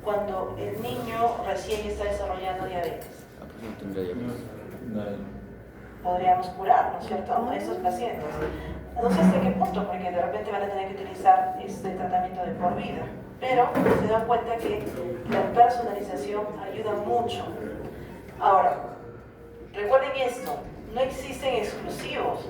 cuando el niño recién está desarrollando diabetes? Podríamos curar, ¿no es cierto?, a estos pacientes. No sé hasta qué punto, porque de repente van a tener que utilizar este tratamiento de por vida. Pero se dan cuenta que la personalización ayuda mucho. Ahora, recuerden esto, no existen exclusivos.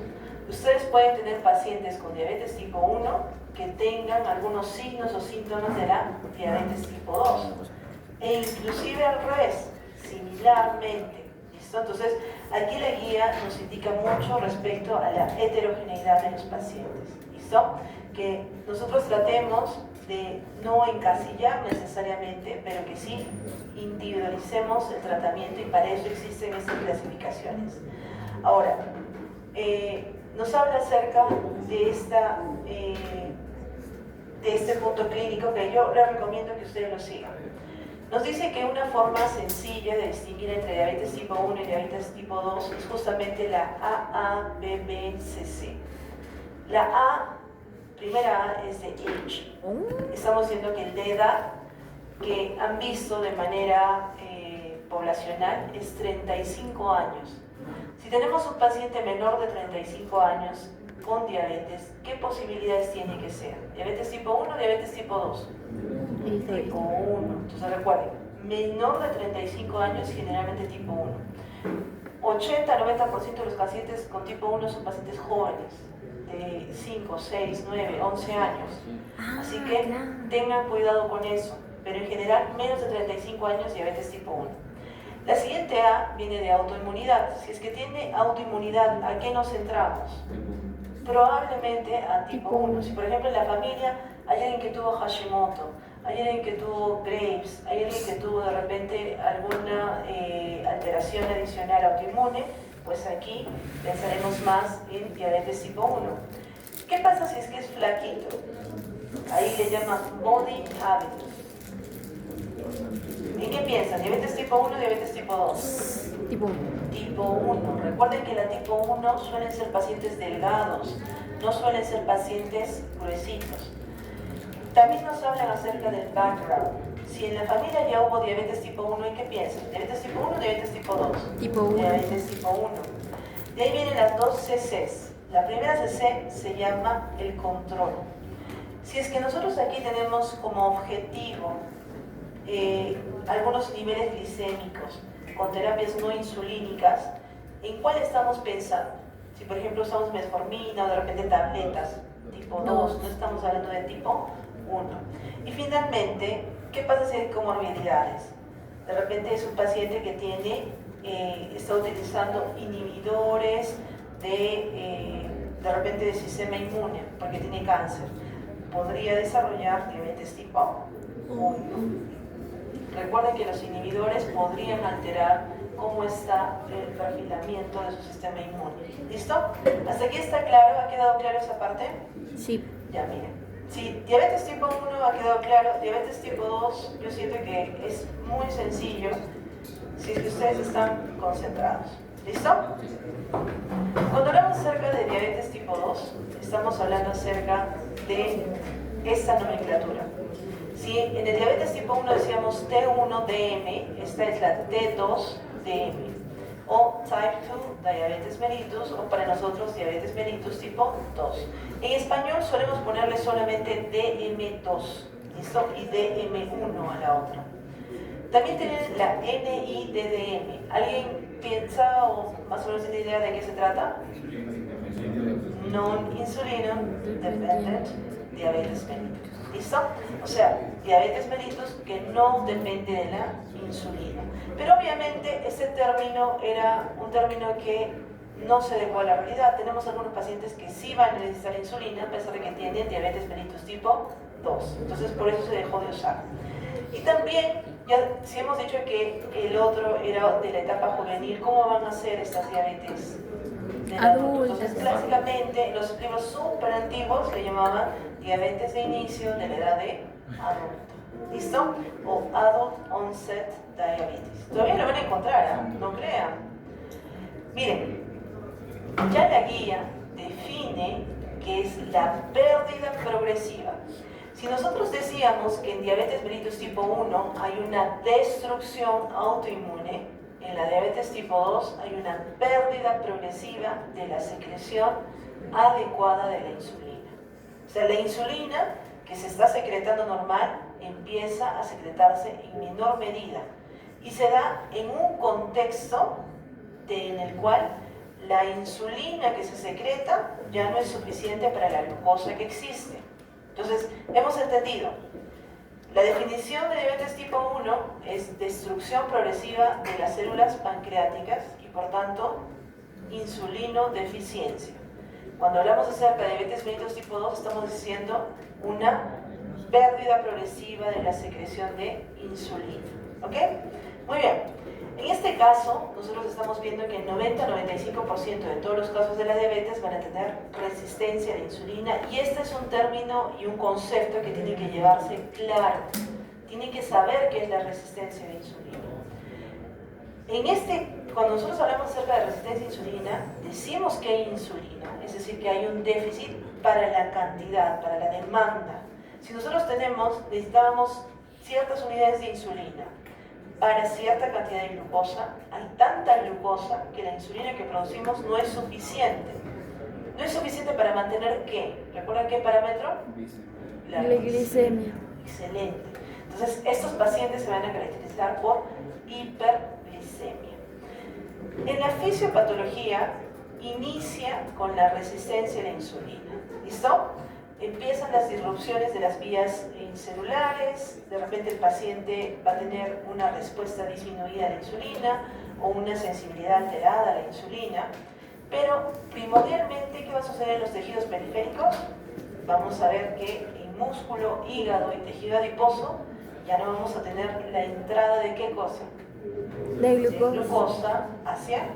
Ustedes pueden tener pacientes con diabetes tipo 1 que tengan algunos signos o síntomas de la diabetes tipo 2. E inclusive al revés, similarmente. ¿Listo? Entonces, aquí la guía nos indica mucho respecto a la heterogeneidad de los pacientes. ¿Listo? Que nosotros tratemos de no encasillar necesariamente, pero que sí individualicemos el tratamiento, y para eso existen estas clasificaciones. Ahora, nos habla acerca de este punto clínico que yo les recomiendo que ustedes lo sigan. Nos dice que una forma sencilla de distinguir entre diabetes tipo 1 y diabetes tipo 2 es justamente la AABBCC. La primera A es de age. Estamos diciendo que el de edad que han visto de manera poblacional es 35 años. Si tenemos un paciente menor de 35 años con diabetes, ¿qué posibilidades tiene que ser? ¿Diabetes tipo 1 o diabetes tipo 2? Tipo 1. Entonces recuerden, menor de 35 años generalmente tipo 1. 80-90% de los pacientes con tipo 1 son pacientes jóvenes, de 5, 6, 9, 11 años. Así que tengan cuidado con eso. Pero en general, menos de 35 años, diabetes tipo 1. La siguiente A viene de autoinmunidad. Si es que tiene autoinmunidad, ¿a qué nos centramos? Probablemente a tipo 1. Si por ejemplo en la familia hay alguien que tuvo Hashimoto, hay alguien que tuvo Graves, hay alguien que tuvo de repente alguna alteración adicional autoinmune, pues aquí pensaremos más en diabetes tipo 1. ¿Qué pasa si es que es flaquito? Ahí le llaman body habitus. ¿En qué piensan? ¿Diabetes tipo 1 o diabetes tipo 2? Tipo 1. Tipo 1. Recuerden que la tipo 1 suelen ser pacientes delgados, no suelen ser pacientes gruesitos. También nos hablan acerca del background. Si en la familia ya hubo diabetes tipo 1, ¿en qué piensan? ¿Diabetes tipo 1 o diabetes tipo 2? Tipo 1. Diabetes tipo 1. De ahí vienen las dos CCs. La primera CC se llama el control. Si es que nosotros aquí tenemos como objetivo algunos niveles glicémicos con terapias no insulínicas, ¿en cuál estamos pensando? Si por ejemplo usamos metformina o de repente tabletas tipo 2, no estamos hablando de tipo 1. Y finalmente, ¿qué pasa si hay comorbilidades? De repente es un paciente que está utilizando inhibidores de repente del sistema inmune porque tiene cáncer. Podría desarrollar diabetes tipo 1. Recuerden que los inhibidores podrían alterar cómo está el perfilamiento de su sistema inmune. ¿Listo? ¿Hasta aquí está claro? ¿Ha quedado claro esa parte? Sí. Ya, miren. Si diabetes tipo 1 ha quedado claro, diabetes tipo 2, yo siento que es muy sencillo si es que ustedes están concentrados. ¿Listo? Cuando hablamos acerca de diabetes tipo 2, estamos hablando acerca de esta nomenclatura. Si en el diabetes tipo 1 decíamos T1DM, esta es la T2DM, o Type 2 Diabetes mellitus, o para nosotros diabetes mellitus tipo 2. En español solemos ponerle solamente DM2, ¿listo? Y DM1 a la otra. También tienen la NIDDM. ¿Alguien piensa o más o menos tiene idea de qué se trata? Non-insulino dependent diabetes mellitus. ¿Listo? O sea, diabetes mellitus que no depende de la insulina. Pero obviamente este término era un término que no se adecuó a la realidad. Tenemos algunos pacientes que sí van a necesitar insulina a pesar de que tienen diabetes mellitus tipo 2. Entonces por eso se dejó de usar. Y también, ya si hemos dicho que el otro era de la etapa juvenil, ¿cómo van a ser estas diabetes? Entonces, clásicamente, los libros súper antiguos le llamaban diabetes de inicio de la edad de adulto. ¿Listo? O Adult Onset Diabetes. Todavía lo van a encontrar, ¿eh? No crean. Miren, ya la guía define que es la pérdida progresiva Si nosotros decíamos que en diabetes mellitus tipo 1 hay una destrucción autoinmune, en la diabetes tipo 2 hay una pérdida progresiva de la secreción adecuada de la insulina. O sea, la insulina que se está secretando normal empieza a secretarse en menor medida y se da en un contexto en el cual la insulina que se secreta ya no es suficiente para la glucosa que existe. Entonces, hemos entendido, la definición de diabetes tipo 1 es destrucción progresiva de las células pancreáticas y por tanto insulinodeficiencia. Cuando hablamos acerca de diabetes mellitus tipo 2 estamos diciendo una pérdida progresiva de la secreción de insulina. ¿Ok? Muy bien. En este caso, nosotros estamos viendo que el 90-95% de todos los casos de la diabetes van a tener resistencia a la insulina y este es un término y un concepto que tiene que llevarse claro. Tienen que saber qué es la resistencia a la insulina. Cuando nosotros hablamos acerca de resistencia a insulina, decimos que hay insulina, es decir, que hay un déficit para la cantidad, para la demanda. Si nosotros necesitábamos ciertas unidades de insulina para cierta cantidad de glucosa, hay tanta glucosa que la insulina que producimos no es suficiente. No es suficiente para mantener ¿qué? ¿Recuerdan qué parámetro? La glicemia. Excelente. Entonces, estos pacientes se van a caracterizar por hiperglicemia. En la fisiopatología inicia con la resistencia a la insulina. ¿Listo? Empiezan las disrupciones de las vías celulares, de repente el paciente va a tener una respuesta disminuida a la insulina o una sensibilidad alterada a la insulina, pero primordialmente, ¿qué va a suceder en los tejidos periféricos? Vamos a ver que en músculo, hígado y tejido adiposo ya no vamos a tener la entrada de ¿qué cosa? De glucosa hacia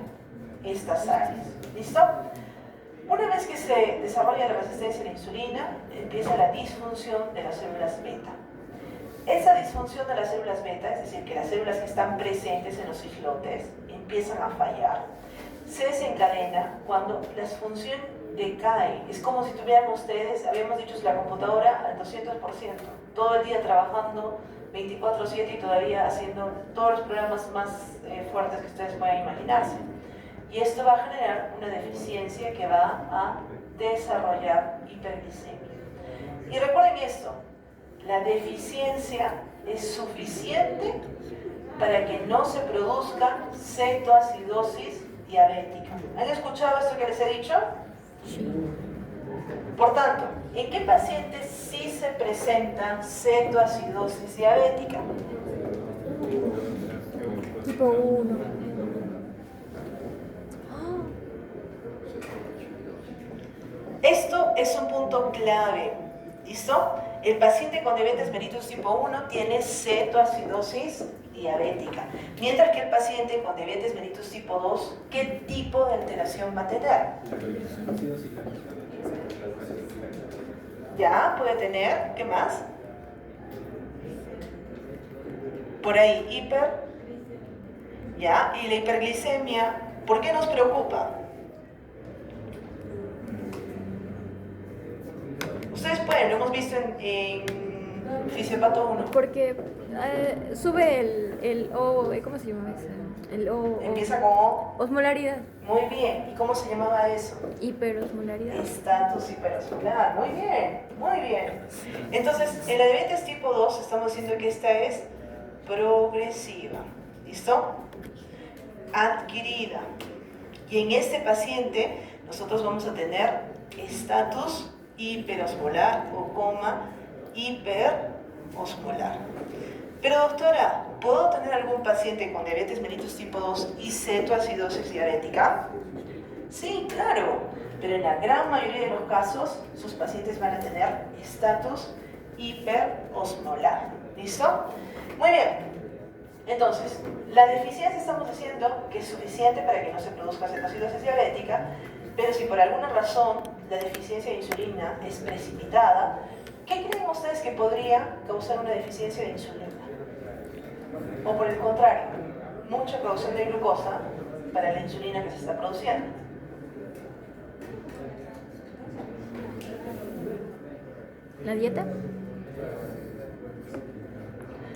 estas áreas. ¿Listo? Una vez que se desarrolla la resistencia a la insulina, empieza la disfunción de las células beta. Esa disfunción de las células beta, es decir, que las células que están presentes en los islotes empiezan a fallar, se desencadena cuando la función decae. Es como si tuvieran ustedes, habíamos dicho, la computadora al 200%, todo el día trabajando 24/7 y todavía haciendo todos los programas más fuertes que ustedes puedan imaginarse. Y esto va a generar una deficiencia que va a desarrollar hiperglicemia. Y recuerden esto, la deficiencia es suficiente para que no se produzca cetoacidosis diabética. ¿Han escuchado esto que les he dicho? Sí. Por tanto, ¿en qué pacientes sí se presenta cetoacidosis diabética? Tipo 1. Esto es un punto clave, ¿listo? El paciente con diabetes mellitus tipo 1 tiene cetoacidosis diabética, mientras que el paciente con diabetes mellitus tipo 2, ¿qué tipo de alteración va a tener? Ya, puede tener, ¿qué más? Por ahí, ya, y la hiperglicemia, ¿por qué nos preocupa? Ustedes pueden, lo hemos visto en Fisiopato 1. Porque sube el O, ¿cómo se llama eso? El O. Empieza con O. Osmolaridad. Muy bien. ¿Y cómo se llamaba eso? Hiperosmolaridad. Estatus hiperosmolar. Muy bien, muy bien. Entonces, en la diabetes tipo 2 estamos diciendo que esta es progresiva. ¿Listo? Adquirida. Y en este paciente nosotros vamos a tener estatus hiperosmolar o hiperosmolar. Pero doctora, ¿puedo tener algún paciente con diabetes mellitus tipo 2 y cetoacidosis diabética? Sí, claro, pero en la gran mayoría de los casos sus pacientes van a tener estatus hiperosmolar. ¿Listo? Muy bien. Entonces, la deficiencia estamos diciendo que es suficiente para que no se produzca cetoacidosis diabética, pero si por alguna razón la deficiencia de insulina es precipitada, ¿qué creen ustedes que podría causar una deficiencia de insulina? O por el contrario, mucha producción de glucosa para la insulina que se está produciendo. ¿La dieta?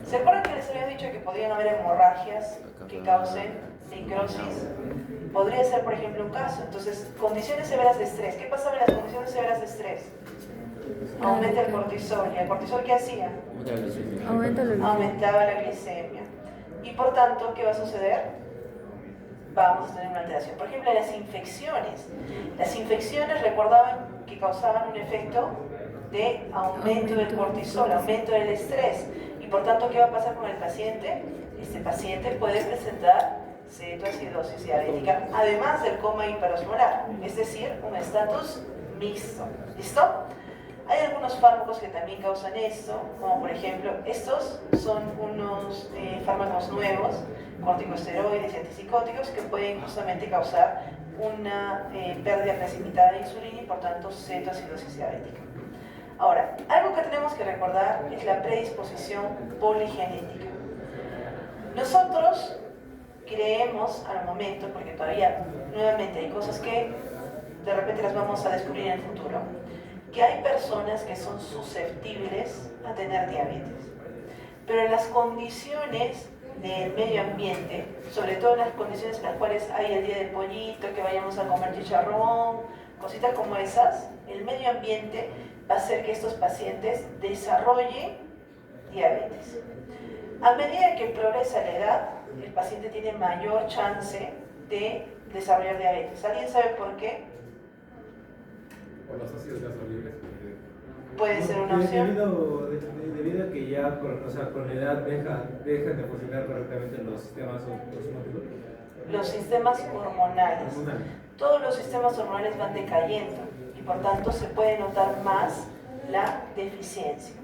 ¿Se acuerdan que les había dicho que podían haber hemorragias que causen necrosis? Podría ser, por ejemplo, un caso. Entonces, condiciones severas de estrés. ¿Qué pasaba en las condiciones severas de estrés? Aumenta el cortisol. ¿Y el cortisol qué hacía? Aumentaba la glicemia. Y por tanto, ¿qué va a suceder? Vamos a tener una alteración. Por ejemplo, las infecciones. Las infecciones recordaban que causaban un efecto de aumento del cortisol, aumento del estrés. Y por tanto, ¿qué va a pasar con el paciente? Este paciente puede presentar cetoacidosis diabética, además del coma hiperosmolar, es decir, un estatus mixto. ¿Listo? Hay algunos fármacos que también causan esto, como por ejemplo, estos son unos fármacos nuevos, corticosteroides y antipsicóticos, que pueden justamente causar una pérdida precipitada de insulina y por tanto cetoacidosis diabética. Ahora, algo que tenemos que recordar es la predisposición poligenética. Nosotros creemos al momento, porque todavía nuevamente hay cosas que de repente las vamos a descubrir en el futuro, que hay personas que son susceptibles a tener diabetes. Pero en las condiciones del medio ambiente, sobre todo en las condiciones en las cuales hay el día del pollito, que vayamos a comer chicharrón, cositas como esas, el medio ambiente va a hacer que estos pacientes desarrollen diabetes. A medida que progresa la edad, el paciente tiene mayor chance de desarrollar diabetes. ¿Alguien sabe por qué? Por los ácidos grasos libres. Puede ser una opción. Debido a que ya con la edad dejan de funcionar correctamente los sistemas osmotónicos. Los sistemas hormonales. Todos los sistemas hormonales van decayendo y por tanto se puede notar más la deficiencia.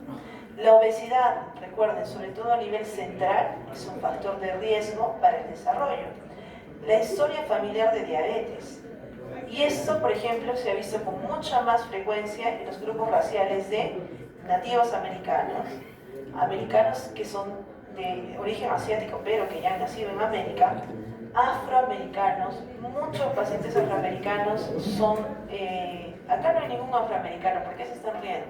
La obesidad, recuerden, sobre todo a nivel central, es un factor de riesgo para el desarrollo. La historia familiar de diabetes. Y esto, por ejemplo, se ha visto con mucha más frecuencia en los grupos raciales de nativos americanos, americanos que son de origen asiático pero que ya han nacido en América, afroamericanos, muchos pacientes afroamericanos son, acá no hay ningún afroamericano, ¿por qué se están riendo?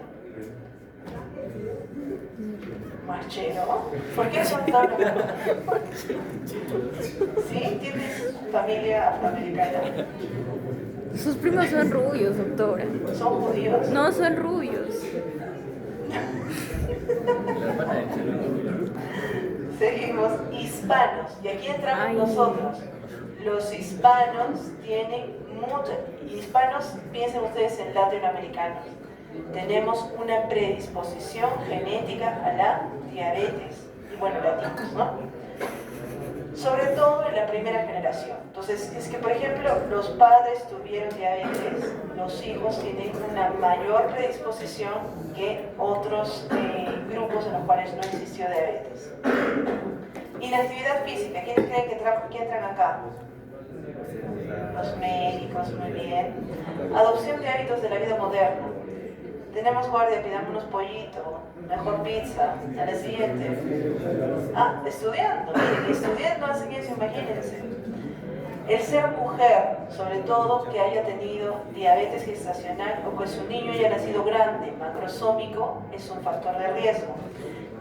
Marchero, ¿por qué son tan... ¿Sí? ¿Tienes familia afroamericana? Sus primos son rubios, doctora. ¿Son judíos? No, son rubios. Seguimos, hispanos, y aquí entramos nosotros. Los hispanos tienen mucho, hispanos, piensen ustedes en latinoamericanos, tenemos una predisposición genética a la diabetes, y bueno, latinos, ¿no? Sobre todo en la primera generación. Entonces, es que por ejemplo, los padres tuvieron diabetes, los hijos tienen una mayor predisposición que otros grupos en los cuales no existió diabetes. Inactividad física, ¿quiénes creen que entran acá? Los médicos, muy bien. Adopción de hábitos de la vida moderna. Tenemos guardia, pidamos unos pollitos, mejor pizza, a la siguiente. Ah, estudiando, miren, estudiando hacen eso, imagínense. El ser mujer, sobre todo que haya tenido diabetes gestacional o que su niño haya nacido grande, macrosómico, es un factor de riesgo.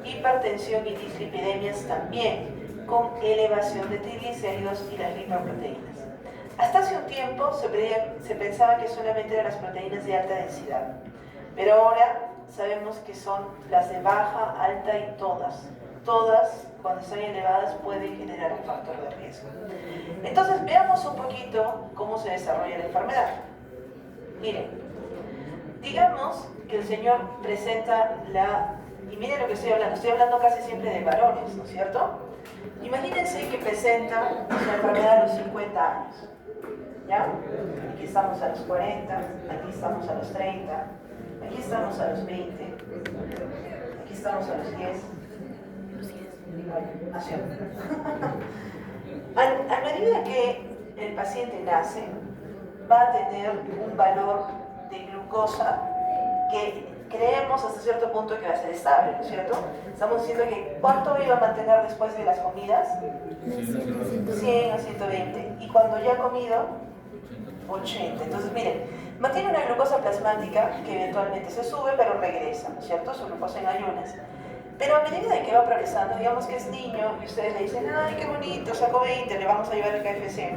Hipertensión y dislipidemias también, con elevación de triglicéridos y las lipoproteínas. Hasta hace un tiempo se pensaba que solamente eran las proteínas de alta densidad. Pero ahora sabemos que son las de baja, alta y todas. Todas, cuando están elevadas, pueden generar un factor de riesgo. Entonces, veamos un poquito cómo se desarrolla la enfermedad. Miren, digamos que el señor presenta y miren lo que estoy hablando casi siempre de varones, ¿no es cierto? Imagínense que presenta una enfermedad a los 50 años. ¿Ya? Aquí estamos a los 40, aquí estamos a los 30. Aquí estamos a los 20, aquí estamos a los 10. Nació. A medida que el paciente nace, va a tener un valor de glucosa que creemos hasta cierto punto que va a ser estable, ¿no es cierto? Estamos diciendo que ¿cuánto iba a mantener después de las comidas? 100 o 120. Y cuando ya ha comido, 80. Entonces, miren, Mantiene una glucosa plasmática que eventualmente se sube, pero regresa, ¿no es cierto? Su glucosa en ayunas. Pero a medida de que va progresando, digamos que es niño y ustedes le dicen, ay, qué bonito, sacó 20, le vamos a llevar al KFC,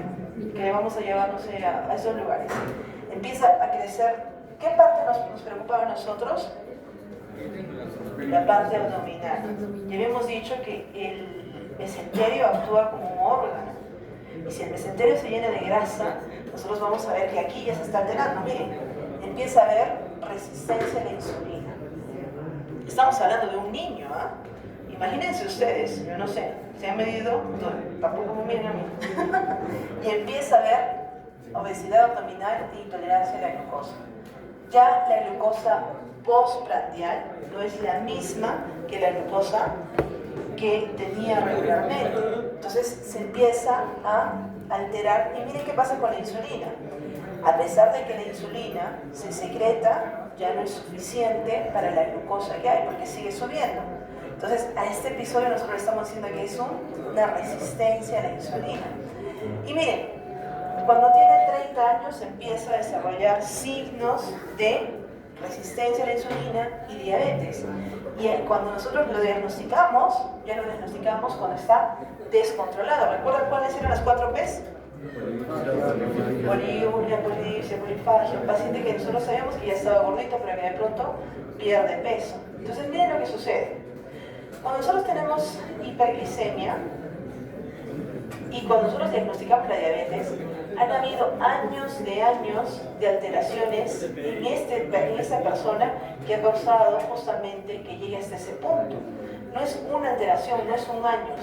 que le vamos a llevar, no sé, a esos lugares. Empieza a crecer. ¿Qué parte nos preocupaba a nosotros? La parte abdominal. Ya habíamos dicho que el mesenterio actúa como un órgano. Y si el mesenterio se llena de grasa, nosotros vamos a ver que aquí ya se está alterando. Miren, empieza a haber resistencia a la insulina. Estamos hablando de un niño, ¿ah? Imagínense ustedes, yo no sé, se han medido, no, tampoco me miren a mí. Y empieza a haber obesidad abdominal e intolerancia a la glucosa. Ya la glucosa postprandial no es la misma que la glucosa que tenía regularmente. Entonces se empieza a alterar. Y miren qué pasa con la insulina. A pesar de que la insulina se secreta, ya no es suficiente para la glucosa que hay, porque sigue subiendo. Entonces, a este episodio nosotros le estamos diciendo que es una resistencia a la insulina. Y miren, cuando tiene 30 años empieza a desarrollar signos de resistencia a la insulina y diabetes. Y cuando nosotros lo diagnosticamos, ya lo diagnosticamos cuando está descontrolado. ¿Recuerdan cuáles eran las 4 P's? Poliuria, polidipsia, polifagia. Un paciente que nosotros sabíamos que ya estaba gordito, pero que de pronto pierde peso. Entonces, miren lo que sucede. Cuando nosotros tenemos hiperglicemia y cuando nosotros diagnosticamos la diabetes, han habido años de alteraciones en esta persona que ha causado justamente que llegue hasta ese punto. No es una alteración, no es un año,